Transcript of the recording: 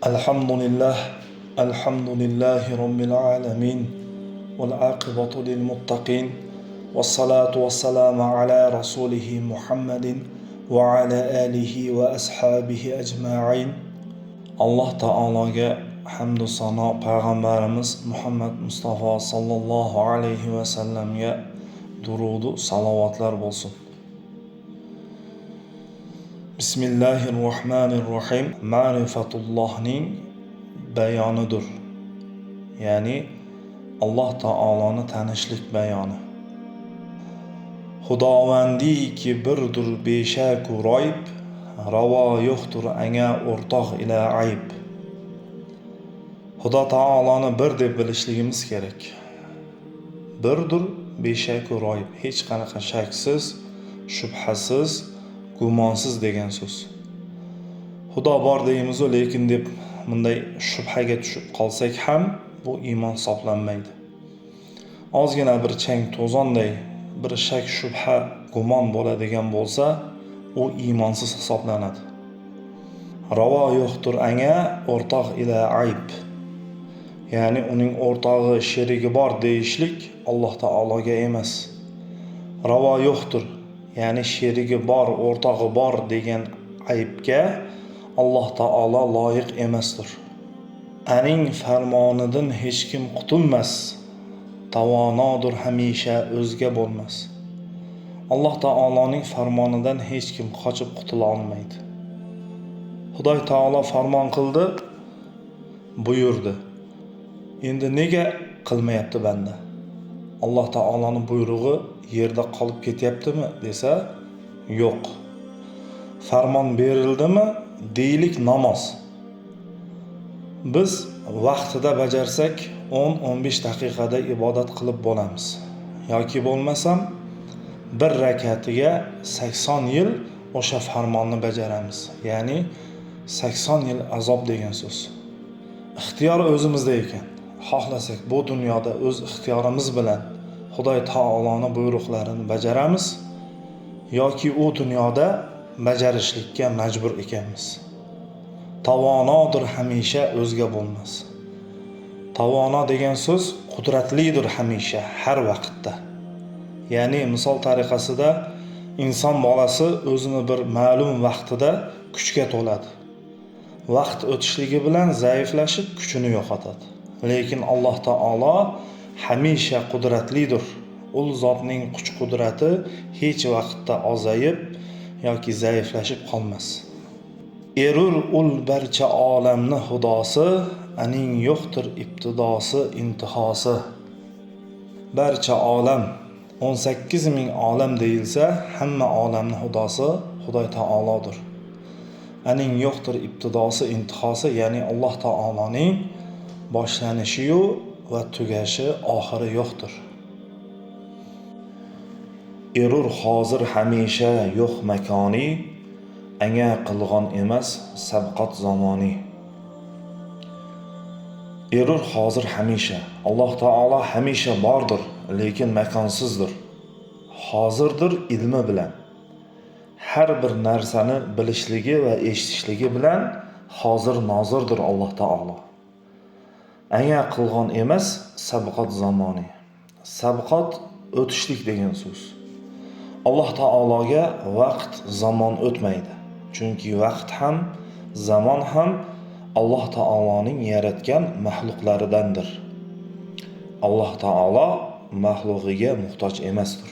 Elhamdülillah, elhamdülillahi Rabbil alemin, vel akibatu lil muttaqin, ve salatu ve selamu ala Resulihi Muhammedin ve ala alihi ve ashabihi ecma'in. Allah Ta'alaga hamdu sana Peygamberimiz Muhammed Mustafa sallallahu aleyhi ve sellem'e durudu, salavatlar bolsun. Bismillahirrahmanirrahim. Ma'rifatullah'ning bayonidir. Ya'ni Allah Ta'alani tanishlik bayoni. Xudovandi ki birdir beshak u royb, ravo yo'qdir anga o'rtoq ila ayb. Xudo Ta'alani bir deb bilishligimiz kerak. Birdir beshak u royb, hech qanaqa shaksiz, shubhasiz, gumonsiz degan so'z. Xudo bor deymiz, lekin deb bunday shubhaga tushib qolsak ham bu iymon hisoblanmaydi. Ozgina bir chang to'zonday bir shak shubha gumon bo'ladigan bo'lsa, u iymonsiz hisoblanadi. Ravo yo'qdir anga o'rtoq ila ayb. Ya'ni uning o'rtog'i, sherigi bor deyishlik Alloh Taologa emas. Ravo yo'qdir, ya'ni sherigi bor, o'rtog'i bor degan aybga Alloh Taolo loyiq emasdir. Aning farmonidan hech kim qutulmas, tavonodir hamisha o'zga bo'lmas. Alloh Taoloning farmonidan hech kim qochib qutula olmaydi. Xudoy Taolo farmon qildi, buyurdi. Endi nega qilmayapti banda? Alloh Taoloning buyrug'i yerda qolib ketyaptimi desa, yo'q. Farmon berildimi? Deylik namoz. Biz vaqtida bajarsak 10-15 daqiqada ibodat qilib bo'lamiz. Yoki bo'lmasam bir rakatiga 80 yil o'sha farmonni bajaramiz. Ya'ni 80 yil azob degan so'z. Ixtiyor o'zimizda ekan. Xohlasak bu dunyoda o'z ixtiyorimiz bilan Xudoy Taoloning buyruqlarini bajaramiz yoki u dunyoda bajarishlikka majbur ekanmiz. Tavonodir hamisha o'zga bo'lmas. Tavono degan so'z qudratlidir hamisha, har vaqtda. Ya'ni misol tariqasida inson bolasi o'zini bir ma'lum vaqtida kuchga to'ladi. Vaqt o'tishligi bilan zaiflashib kuchini yo'qotadi. Lekin Alloh Taolo hamisha qudratlidir. U zotning kuch-qudrati hech vaqtda ozayib yoki zaiflashib qolmas. Erur ul barcha olamni xudosi, aning yo'qdir ibtidosi, intihosi. Barcha olam, 18 ming olam deyilsa, hamma olamni xudosi Xudoy Taolodir. Aning yo'qdir ibtidosi, intihosi, ya'ni Alloh Taoloning boshlanishi va tugashi, oxiri yo'qdir. Erur hozir hamisha yo'q makoni, anga qilg'on emas sabqat zamoni. Erur hozir hamisha. Alloh Taolo hamisha bordir, lekin makonsizdir. Hozirdir ilmi bilan. Har bir narsani bilishligi va eshitishligi bilan hozir nozirdir Alloh Taolo. Anga qilg'on emas sabqat zamoni. Sabqat o'tishlik degan so'z. Alloh Taologa vaqt, zamon o'tmaydi. Chunki vaqt ham, zamon ham Alloh Taoloning yaratgan mahluqlaridandir. Alloh Taolo mahluqiga muhtoj emasdir.